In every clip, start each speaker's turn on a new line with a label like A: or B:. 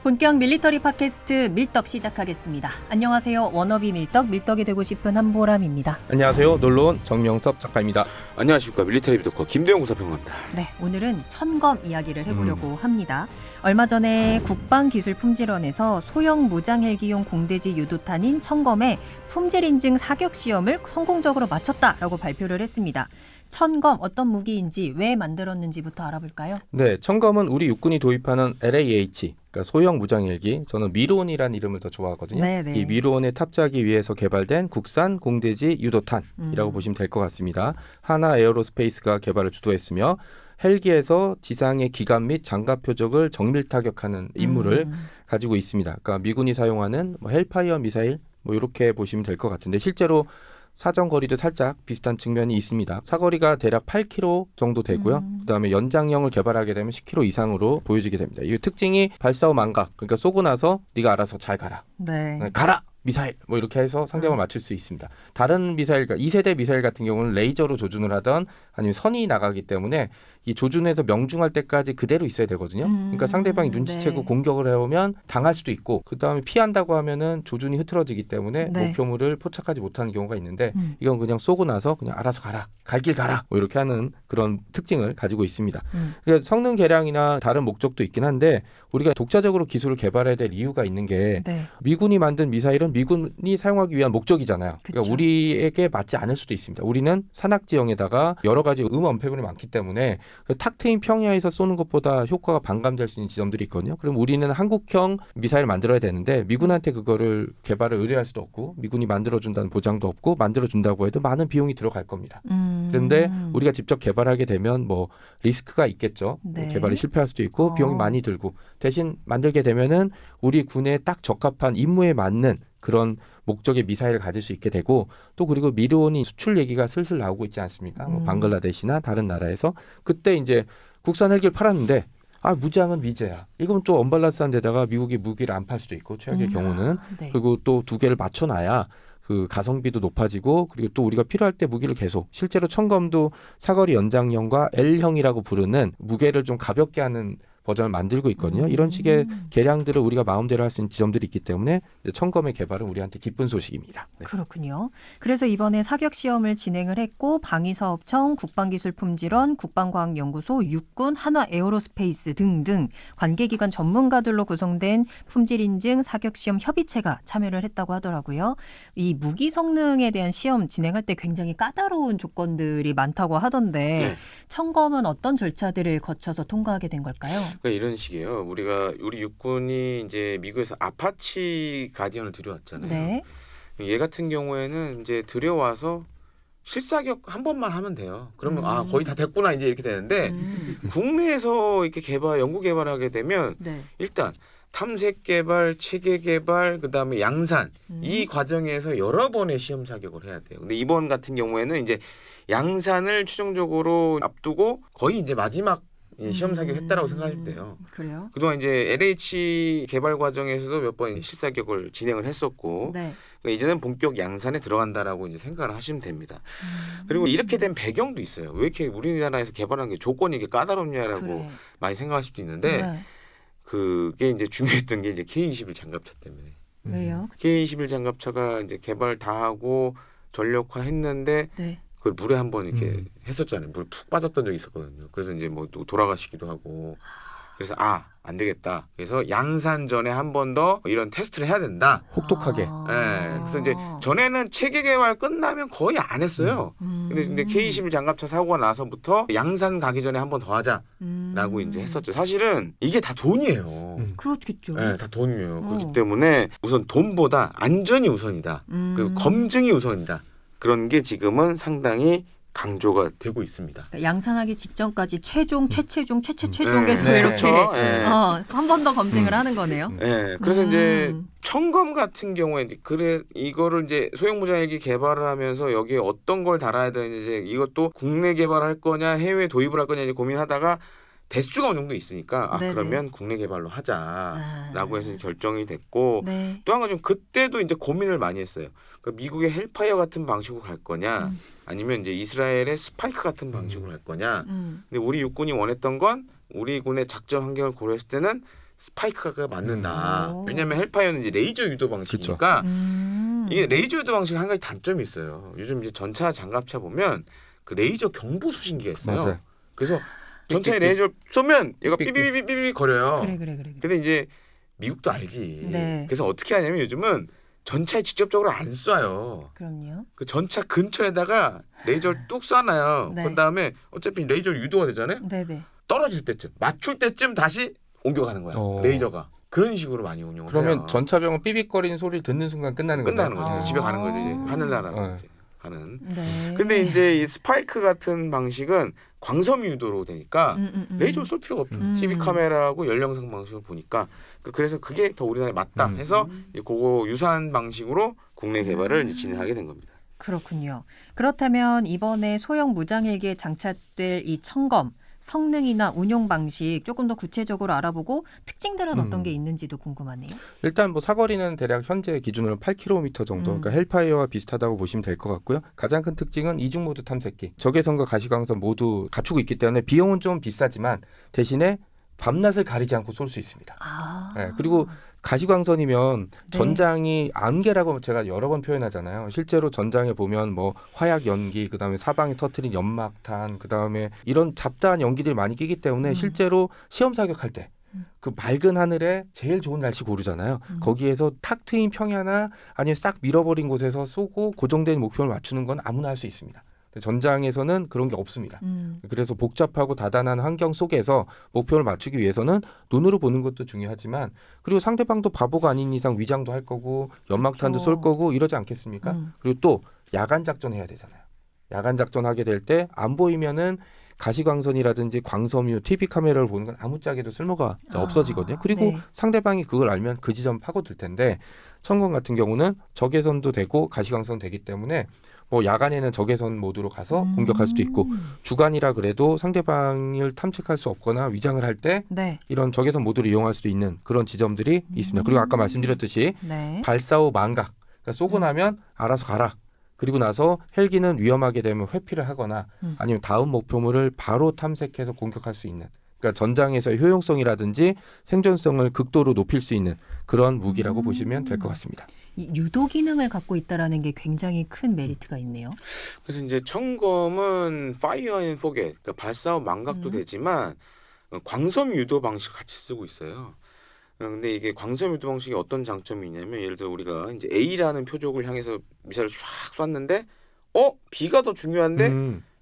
A: 본격 밀리터리 팟캐스트 밀떡 시작하겠습니다. 안녕하세요. 워너비 밀떡이 되고 싶은 한보람입니다.
B: 안녕하세요. 놀러온 정명섭 작가입니다.
C: 안녕하십니까. 밀리터리 밀떡 김대영 구사평론가입니다.
A: 네, 오늘은 천검 이야기를 해보려고 합니다. 얼마 전에 국방기술품질원에서 소형 무장헬기용 공대지 유도탄인 천검의 품질인증 사격시험을 성공적으로 마쳤다라고 발표를 했습니다. 천검 어떤 무기인지 왜 만들었는지부터 알아볼까요?
B: 네, 천검은 우리 육군이 도입하는 LAH, 그러니까 소형 무장헬기, 저는 미로온이라는 이름을 더 좋아하거든요.
A: 네네.
B: 이 미로온에 탑재하기 위해서 개발된 국산 공대지 유도탄이라고 보시면 될 것 같습니다. 하나 에어로스페이스가 개발을 주도했으며 헬기에서 지상의 기갑 및 장갑 표적을 정밀 타격하는 임무를 가지고 있습니다. 그러니까 미군이 사용하는 헬파이어 미사일 이렇게 보시면 될 것 같은데 실제로 사정거리도 살짝 비슷한 측면이 있습니다. 사거리가 대략 8km 정도 되고요. 그다음에 연장형을 개발하게 되면 10km 이상으로 보여지게 됩니다. 이 특징이 발사 후 망각, 그러니까 쏘고 나서 네가 알아서 잘 가라.
A: 네.
B: 가라! 미사일! 이렇게 해서 상대방을 맞출 수 있습니다. 다른 미사일, 2세대 미사일 같은 경우는 레이저로 조준을 하던 아니면 선이 나가기 때문에 이 조준해서 명중할 때까지 그대로 있어야 되거든요. 그러니까 상대방이 눈치채고 공격을 해오면 당할 수도 있고 그다음에 피한다고 하면은 조준이 흐트러지기 때문에 목표물을 포착하지 못하는 경우가 있는데 이건 그냥 쏘고 나서 그냥 알아서 가라. 갈 길 가라. 이렇게 하는 그런 특징을 가지고 있습니다. 그러니까 성능 개량이나 다른 목적도 있긴 한데 우리가 독자적으로 기술을 개발해야 될 이유가 있는 게 미군이 만든 미사일은 미군이 사용하기 위한 목적이잖아요. 그러니까 우리에게 맞지 않을 수도 있습니다. 우리는 산악지형에다가 여러 가지 언패물이 많기 때문에 탁 트인 평야에서 쏘는 것보다 효과가 반감될 수 있는 지점들이 있거든요. 그럼 우리는 한국형 미사일을 만들어야 되는데 미군한테 그거를 개발을 의뢰할 수도 없고 미군이 만들어준다는 보장도 없고 만들어준다고 해도 많은 비용이 들어갈 겁니다. 그런데 우리가 직접 개발하게 되면 리스크가 있겠죠. 개발이 실패할 수도 있고 비용이 많이 들고 대신 만들게 되면은 우리 군에 딱 적합한 임무에 맞는 그런 목적의 미사일을 가질 수 있게 되고 또 그리고 미로온이 수출 얘기가 슬슬 나오고 있지 않습니까? 방글라데시나 다른 나라에서 그때 이제 국산 헬기를 팔았는데 무장은 미제야. 이건 좀 언밸런스한 데다가 미국이 무기를 안 팔 수도 있고 최악의 경우는 그리고 또 두 개를 맞춰놔야 그 가성비도 높아지고 그리고 또 우리가 필요할 때 무기를 계속 실제로 천검도 사거리 연장형과 L형이라고 부르는 무게를 좀 가볍게 하는 버전을 만들고 있거든요. 이런 식의 개량들을 우리가 마음대로 할 수 있는 지점들이 있기 때문에 천검의 개발은 우리한테 기쁜 소식입니다. 네.
A: 그렇군요. 그래서 이번에 사격 시험을 진행을 했고 방위사업청, 국방기술품질원, 국방과학연구소, 육군, 한화에어로스페이스 등등 관계기관 전문가들로 구성된 품질인증 사격시험 협의체가 참여를 했다고 하더라고요. 이 무기 성능에 대한 시험 진행할 때 굉장히 까다로운 조건들이 많다고 하던데 천검은 어떤 절차들을 거쳐서 통과하게 된 걸까요?
C: 그러니까 이런 식이에요. 우리 육군이 이제 미국에서 아파치 가디언을 들여왔잖아요.
A: 네.
C: 얘 같은 경우에는 이제 들여와서 실사격 한 번만 하면 돼요. 그러면 거의 다 됐구나 이제 이렇게 되는데 국내에서 이렇게 연구 개발하게 되면 일단 탐색 개발, 체계 개발, 그다음에 양산 이 과정에서 여러 번의 시험 사격을 해야 돼요. 근데 이번 같은 경우에는 이제 양산을 최종적으로 앞두고 거의 이제 마지막 시험 사격했다라고 생각하시면 돼요.
A: 그래요?
C: 그동안 이제 LH 개발 과정에서도 몇 번 실사격을 진행을 했었고 그러니까 이제는 본격 양산에 들어간다라고 이제 생각을 하시면 됩니다. 그리고 이렇게 된 배경도 있어요. 왜 이렇게 우리나라에서 개발한 게 조건이 이렇게 까다롭냐라고 많이 생각할 수도 있는데 그게 이제 중요했던 게 이제 K-21 장갑차 때문에.
A: 왜요?
C: K-21 장갑차가 이제 개발 다 하고 전력화했는데. 그걸 물에 한번 이렇게 했었잖아요. 물 푹 빠졌던 적이 있었거든요. 그래서 이제 누구 돌아가시기도 하고. 그래서 안 되겠다. 그래서 양산 전에 한 번 더 이런 테스트를 해야 된다.
B: 혹독하게.
C: 그래서 이제 전에는 체계 개발 끝나면 거의 안 했어요. 근데 K-21 장갑차 사고가 나서부터 양산 가기 전에 한 번 더 하자라고 이제 했었죠. 사실은 이게 다 돈이에요.
A: 그렇겠죠.
C: 다 돈이에요. 그렇기 때문에 우선 돈보다 안전이 우선이다. 그리고 검증이 우선이다. 그런 게 지금은 상당히 강조가 되고 있습니다.
A: 그러니까 양산하기 직전까지 최최종 해서 이렇게 한 번 더 검증을 하는 거네요.
C: 그래서 이제 천검 같은 경우에 이거를 이제 소형 무장헬기 개발을 하면서 여기에 어떤 걸 달아야 되는지 이제 이것도 국내 개발할 거냐 해외 도입을 할 거냐 이제 고민하다가 대수가 어느 정도 있으니까 그러면 국내 개발로 하자라고 해서 결정이 됐고 또 한 가지 그때도 이제 고민을 많이 했어요. 그러니까 미국의 헬파이어 같은 방식으로 갈 거냐 아니면 이제 이스라엘의 스파이크 같은 방식으로 할 거냐. 근데 우리 육군이 원했던 건 우리 군의 작전 환경을 고려했을 때는 스파이크가 맞는다. 왜냐하면 헬파이어는 이제 레이저 유도 방식이니까 이게 레이저 유도 방식 한 가지 단점이 있어요. 요즘 이제 전차 장갑차 보면 그 레이저 경보 수신기가 있어요.
B: 맞아요.
C: 그래서 전차에 레이저 쏘면 얘가 삐삐삐삐삐 거려요.
A: 그래.
C: 근데 이제 미국도 알지.
A: 네.
C: 그래서 어떻게 하냐면 요즘은 전차에 직접적으로 안 쏴요.
A: 그럼요.
C: 그 전차 근처에다가 레이저를 뚝 쏴놔요.
A: 네.
C: 그런 다음에 어차피 레이저 유도가 되잖아요.
A: 네네.
C: 떨어질 때쯤, 맞출 때쯤 다시 옮겨가는 거야. 레이저가. 그런 식으로 많이 운용을
B: 그러면
C: 해요.
B: 전차병은 삐빅거리는 소리를 듣는 순간 끝나는
C: 끝나는
B: 거죠.
C: 거죠. 집에 가는 거지. 하늘나라로
B: 네.
C: 이제 가는.
A: 네.
C: 근데 이제 이 스파이크 같은 방식은 광섬 유도로 되니까 레이저를 쏠 필요가 없죠. TV 카메라하고 열영상 방식을 보니까 그래서 그게 더 우리나라에 맞다 해서 이제 그거 유사한 방식으로 국내 개발을 이제 진행하게 된 겁니다.
A: 그렇군요. 그렇다면 이번에 소형 무장헬기에 장착될 이 청검 성능이나 운용 방식 조금 더 구체적으로 알아보고 특징들은 어떤 게 있는지도 궁금하네요.
B: 일단 뭐 사거리는 대략 현재 기준으로 8km 정도, 그러니까 헬파이어와 비슷하다고 보시면 될 것 같고요. 가장 큰 특징은 이중 모드 탐색기, 적외선과 가시광선 모두 갖추고 있기 때문에 비용은 좀 비싸지만 대신에 밤낮을 가리지 않고 쏠 수 있습니다. 네, 그리고 가시광선이면
A: 네.
B: 전장이 안개라고 제가 여러 번 표현하잖아요. 실제로 전장에 보면 뭐 화약 연기, 그다음에 사방에 터트린 연막탄, 그다음에 이런 잡다한 연기들이 많이 끼기 때문에 실제로 시험 사격할 때 그 맑은 하늘에 제일 좋은 날씨 고르잖아요. 거기에서 탁 트인 평야나 아니면 싹 밀어버린 곳에서 쏘고 고정된 목표를 맞추는 건 아무나 할 수 있습니다. 전장에서는 그런 게 없습니다. 그래서 복잡하고 다단한 환경 속에서 목표를 맞추기 위해서는 눈으로 보는 것도 중요하지만 그리고 상대방도 바보가 아닌 이상 위장도 할 거고 연막탄도 쏠 거고 이러지 않겠습니까? 그리고 또 야간 작전해야 되잖아요. 야간 작전하게 될 때 안 보이면은 가시광선이라든지 광섬유, TV 카메라를 보는 건 아무짝에도 쓸모가 없어지거든요. 그리고
A: 네.
B: 상대방이 그걸 알면 그 지점 파고들 텐데 청검 같은 경우는 적외선도 되고 가시광선도 되기 때문에 뭐 야간에는 적외선 모드로 가서 공격할 수도 있고 주간이라 그래도 상대방을 탐색할 수 없거나 위장을 할 때
A: 네.
B: 이런 적외선 모드를 이용할 수도 있는 그런 지점들이 있습니다. 그리고 아까 말씀드렸듯이
A: 네.
B: 발사 후 망각, 그러니까 쏘고 나면 알아서 가라. 그리고 나서 헬기는 위험하게 되면 회피를 하거나 아니면 다음 목표물을 바로 탐색해서 공격할 수 있는, 그러니까 전장에서의 효용성이라든지 생존성을 극도로 높일 수 있는 그런 무기라고 보시면 될 것 같습니다.
A: 이 유도 기능을 갖고 있다라는 게 굉장히 큰 메리트가 있네요.
C: 그래서 이제 청검은 파이어 앤 포겟, 그러니까 발사 후 망각도 되지만 광섬 유도 방식을 같이 쓰고 있어요. 근데 이게 광섬 유도 방식이 어떤 장점이 있냐면 예를 들어 우리가 이제 A라는 표적을 향해서 미사일을 쫙 쐈는데 B가 더 중요한데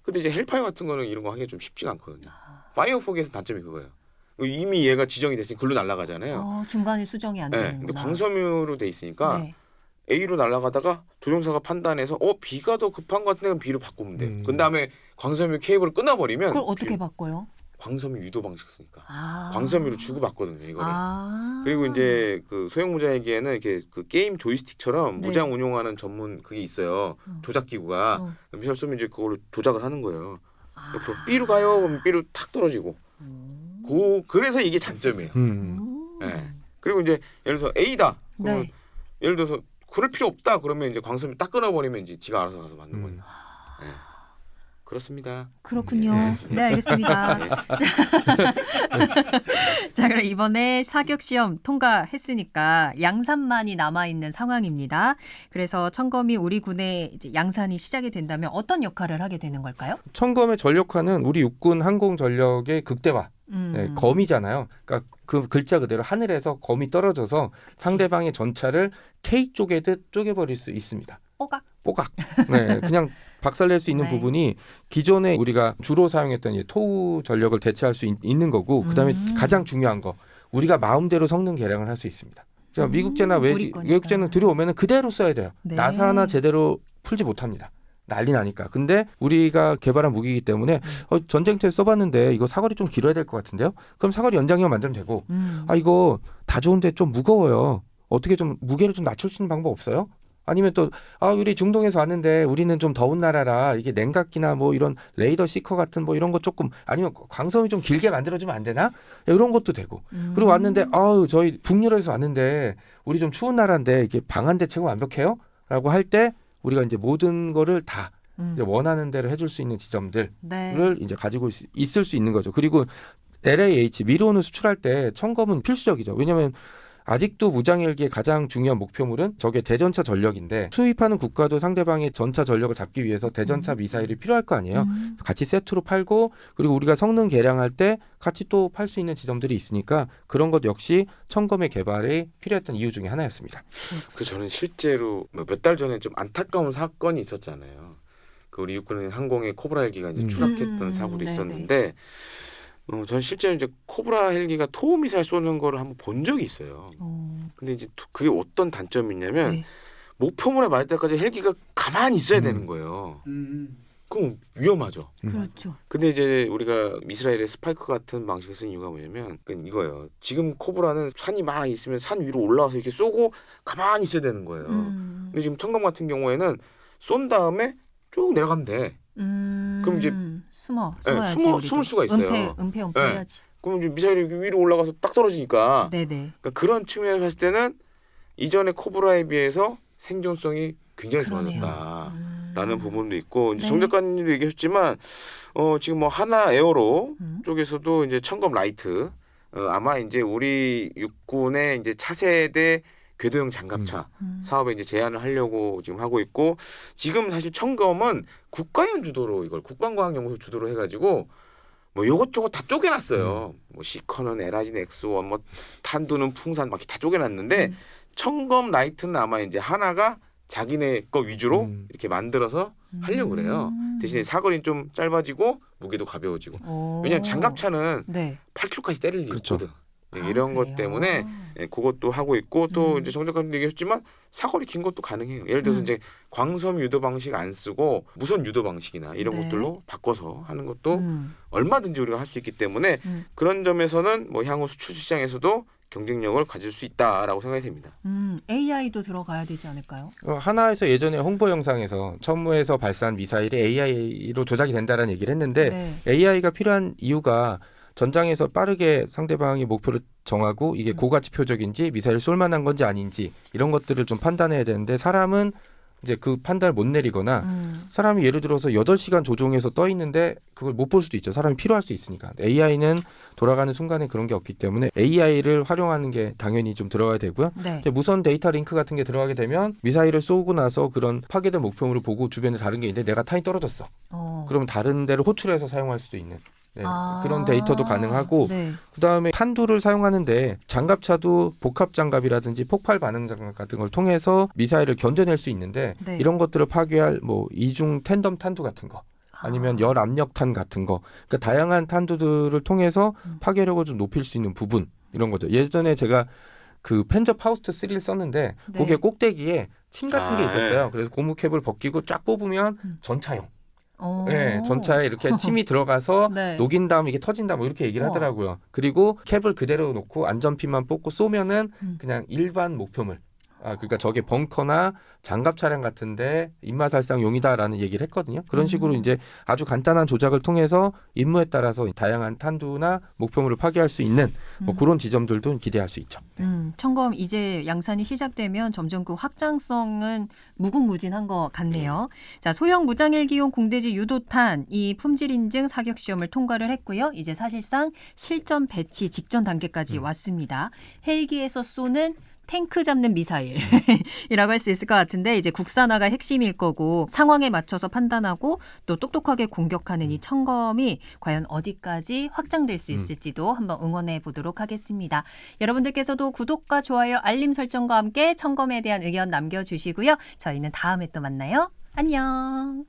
C: 근데 이제 헬파이어 같은 거는 이런 거 하기가 좀 쉽지가 않거든요. 파이어 포겟의 단점이 그거예요. 이미 얘가 지정이 됐으니 글로 날아가잖아요.
A: 중간에 수정이 안
C: 네,
A: 되는구나.
C: 근데 광섬유로 돼 있으니까
A: 네.
C: A로 날아가다가 조종사가 판단해서 B가 더 급한 것 같은데 그럼 B로 바꾸면 돼. 그 다음에 광섬유 케이블을 끊어버리면
A: 그걸 어떻게
C: B로,
A: 바꿔요?
C: 광섬유 유도 방식 쓰니까 광섬유로 주고받거든요 이거를.
A: 아.
C: 그리고 이제 그 소형 무장헬기에는 이렇게 그 게임 조이스틱처럼
A: 네.
C: 무장 운용하는 전문 그게 있어요. 조작 기구가. 미사일 쏘면 이제 그걸로 조작을 하는 거예요. 옆으로 B로 가요. 그러면 B로 탁 떨어지고. 그래서 이게 장점이에요. 네. 그리고 이제 예를 들어서 A다. 그러면
A: 네.
C: 예를 들어서 그럴 필요 없다. 그러면 이제 광섬유 딱 끊어버리면 이제 지가 알아서 가서 맞는 거예요. 네. 그렇습니다.
A: 그렇군요. 네, 알겠습니다. 자, 그럼 이번에 사격 시험 통과했으니까 양산만이 남아 있는 상황입니다. 그래서 청검이 우리 군에 이제 양산이 시작이 된다면 어떤 역할을 하게 되는 걸까요?
B: 청검의 전력화는 우리 육군 항공 전력의 극대화. 네, 검이잖아요. 그러니까 그 글자 그대로 하늘에서 검이 떨어져서 상대방의 전차를 K 쪼개듯 쪼개버릴 수 있습니다. 뽀각. 네, 그냥 박살낼 수 있는
A: 네.
B: 부분이 기존에 우리가 주로 사용했던 이 토우 전력을 대체할 수 있는 거고, 그다음에 가장 중요한 거 우리가 마음대로 성능 개량을 할 수 있습니다. 그러니까 미국제나 외국제는 들여오면 그대로 써야 돼요.
A: 네.
B: 나사 하나 제대로 풀지 못합니다. 난리 나니까. 근데 우리가 개발한 무기이기 때문에 전쟁터에 써봤는데 이거 사거리 좀 길어야 될 것 같은데요? 그럼 사거리 연장형 만들면 되고 이거 다 좋은데 좀 무거워요. 어떻게 좀 무게를 좀 낮출 수 있는 방법 없어요? 아니면 또 우리 중동에서 왔는데 우리는 좀 더운 나라라 이게 냉각기나 뭐 이런 레이더 시커 같은 뭐 이런 거 조금 아니면 광섬이 좀 길게 만들어주면 안 되나? 이런 것도 되고. 그리고 왔는데 저희 북유럽에서 왔는데 우리 좀 추운 나라인데 이게 방한 대책은 완벽해요? 라고 할 때 우리가 이제 모든 거를 다 이제 원하는 대로 해줄 수 있는 지점들을 이제 가지고 있을 수 있는 거죠. 그리고 LAH 미론을 수출할 때 청검은 필수적이죠. 왜냐하면 아직도 무장헬기의 가장 중요한 목표물은 저게 대전차 전력인데 수입하는 국가도 상대방의 전차 전력을 잡기 위해서 대전차 미사일이 필요할 거 아니에요. 같이 세트로 팔고 그리고 우리가 성능 개량할 때 같이 또 팔 수 있는 지점들이 있으니까 그런 것 역시 청검의 개발이 필요했던 이유 중에 하나였습니다.
C: 그 저는 실제로 몇 달 전에 좀 안타까운 사건이 있었잖아요. 그 우리 육군 항공의 코브라 헬기가 이제 추락했던 사고도 있었는데 저는 실제로 이제 코브라 헬기가 토우 미사일 쏘는 거를 한번 본 적이 있어요. 근데 이제 그게 어떤 단점이 있냐면
A: 네.
C: 목표물에 맞을 때까지 헬기가 가만히 있어야 되는 거예요. 그럼 위험하죠.
A: 그렇죠.
C: 근데 이제 우리가 이스라엘의 스파이크 같은 방식을 쓴 이유가 뭐냐면 이거예요. 지금 코브라는 산이 막 있으면 산 위로 올라와서 이렇게 쏘고 가만히 있어야 되는 거예요. 근데 지금 청검 같은 경우에는 쏜 다음에 쭉 내려가면 돼. 그럼 이제
A: 숨어야지.
C: 숨을 수가 있어요.
A: 은폐
C: 네.
A: 해야지.
C: 그럼 이제 미사일이 위로 올라가서 딱 떨어지니까
A: 네네.
C: 그러니까 그런 측면에서 봤을 때는 이전의 코브라에 비해서 생존성이 굉장히
A: 그러네요.
C: 좋아졌다라는 부분도 있고 이제
A: 네.
C: 정 작가님도 얘기하셨지만 지금 뭐 하나 에어로 쪽에서도 이제 청검 라이트 아마 이제 우리 육군의 이제 차세대 궤도형 장갑차 사업에 이제 제안을 하려고 지금 하고 있고 지금 사실 청검은 국가연 주도로 이걸 국방과학연구소 주도로 해가지고 뭐 요것저것 다 쪼개놨어요. 뭐 시커는 에라진 X1 뭐 탄두는 풍산 막 다 쪼개놨는데 청검 라이트는 아마 이제 하나가 자기네 거 위주로 이렇게 만들어서 하려고 그래요. 대신에 사거리는 좀 짧아지고 무게도 가벼워지고. 왜냐하면 장갑차는
A: 네.
C: 8kg까지 때릴 일이
B: 그렇죠.
C: 없거든. 이런 것
A: 그래요?
C: 때문에 그것도 하고 있고 또 이제 정 작가님 얘기하셨지만 사거리 긴 것도 가능해요. 예를 들어서 이제 광섬 유도 방식 안 쓰고 무선 유도 방식이나 이런
A: 네.
C: 것들로 바꿔서 하는 것도 얼마든지 우리가 할 수 있기 때문에 그런 점에서는 뭐 향후 수출 시장에서도 경쟁력을 가질 수 있다라고 생각이 됩니다.
A: AI도 들어가야 되지 않을까요?
B: 하나에서 예전에 홍보 영상에서 천무에서 발사한 미사일이 AI로 조작이 된다라는 얘기를 했는데
A: 네.
B: AI가 필요한 이유가 전장에서 빠르게 상대방의 목표를 정하고 이게 고가치 표적인지 미사일 쏠 만한 건지 아닌지 이런 것들을 좀 판단해야 되는데 사람은 이제 그 판단을 못 내리거나 사람이 예를 들어서 8시간 조종해서 떠 있는데 그걸 못 볼 수도 있죠. 사람이 필요할 수 있으니까. AI는 돌아가는 순간에 그런 게 없기 때문에 AI를 활용하는 게 당연히 좀 들어가야 되고요.
A: 네.
B: 무선 데이터 링크 같은 게 들어가게 되면 미사일을 쏘고 나서 그런 파괴된 목표물을 보고 주변에 다른 게 있는데 내가 탄이 떨어졌어. 그러면 다른 데를 호출해서 사용할 수도 있는 그런 데이터도 가능하고
A: 네.
B: 그다음에 탄두를 사용하는데 장갑차도 복합 장갑이라든지 폭발 반응 장갑 같은 걸 통해서 미사일을 견뎌낼 수 있는데
A: 네.
B: 이런 것들을 파괴할 뭐 이중 텐덤 탄두 같은 거 아니면 열 압력탄 같은 거 그러니까 다양한 탄두들을 통해서 파괴력을 좀 높일 수 있는 부분 이런 거죠. 예전에 제가 그 펜저 파우스트 3를 썼는데
A: 네.
B: 거기에 꼭대기에 침 같은 게 있었어요.
C: 네.
B: 그래서 고무캡을 벗기고 쫙 뽑으면 전차용. 네, 전차에 이렇게 침이 들어가서
A: 네.
B: 녹인 다음 이게 터진다 뭐 이렇게 얘기를 하더라고요. 그리고 캡을 그대로 놓고 안전핀만 뽑고 쏘면은 그냥 일반 목표물. 그러니까 저게 벙커나 장갑 차량 같은데 입마살상용이다라는 얘기를 했거든요. 그런 식으로 이제 아주 간단한 조작을 통해서 임무에 따라서 다양한 탄두나 목표물을 파괴할 수 있는 뭐 그런 지점들도 기대할 수 있죠.
A: 청검 이제 양산이 시작되면 점점 그 확장성은 무궁무진한 것 같네요. 자, 소형 무장헬기용 공대지 유도탄 이 품질 인증 사격 시험을 통과를 했고요. 이제 사실상 실전 배치 직전 단계까지 왔습니다. 헬기에서 쏘는 탱크 잡는 미사일이라고 할 수 있을 것 같은데 이제 국산화가 핵심일 거고 상황에 맞춰서 판단하고 또 똑똑하게 공격하는 이 청검이 과연 어디까지 확장될 수 있을지도 한번 응원해 보도록 하겠습니다. 여러분들께서도 구독과 좋아요, 알림 설정과 함께 청검에 대한 의견 남겨주시고요. 저희는 다음에 또 만나요. 안녕.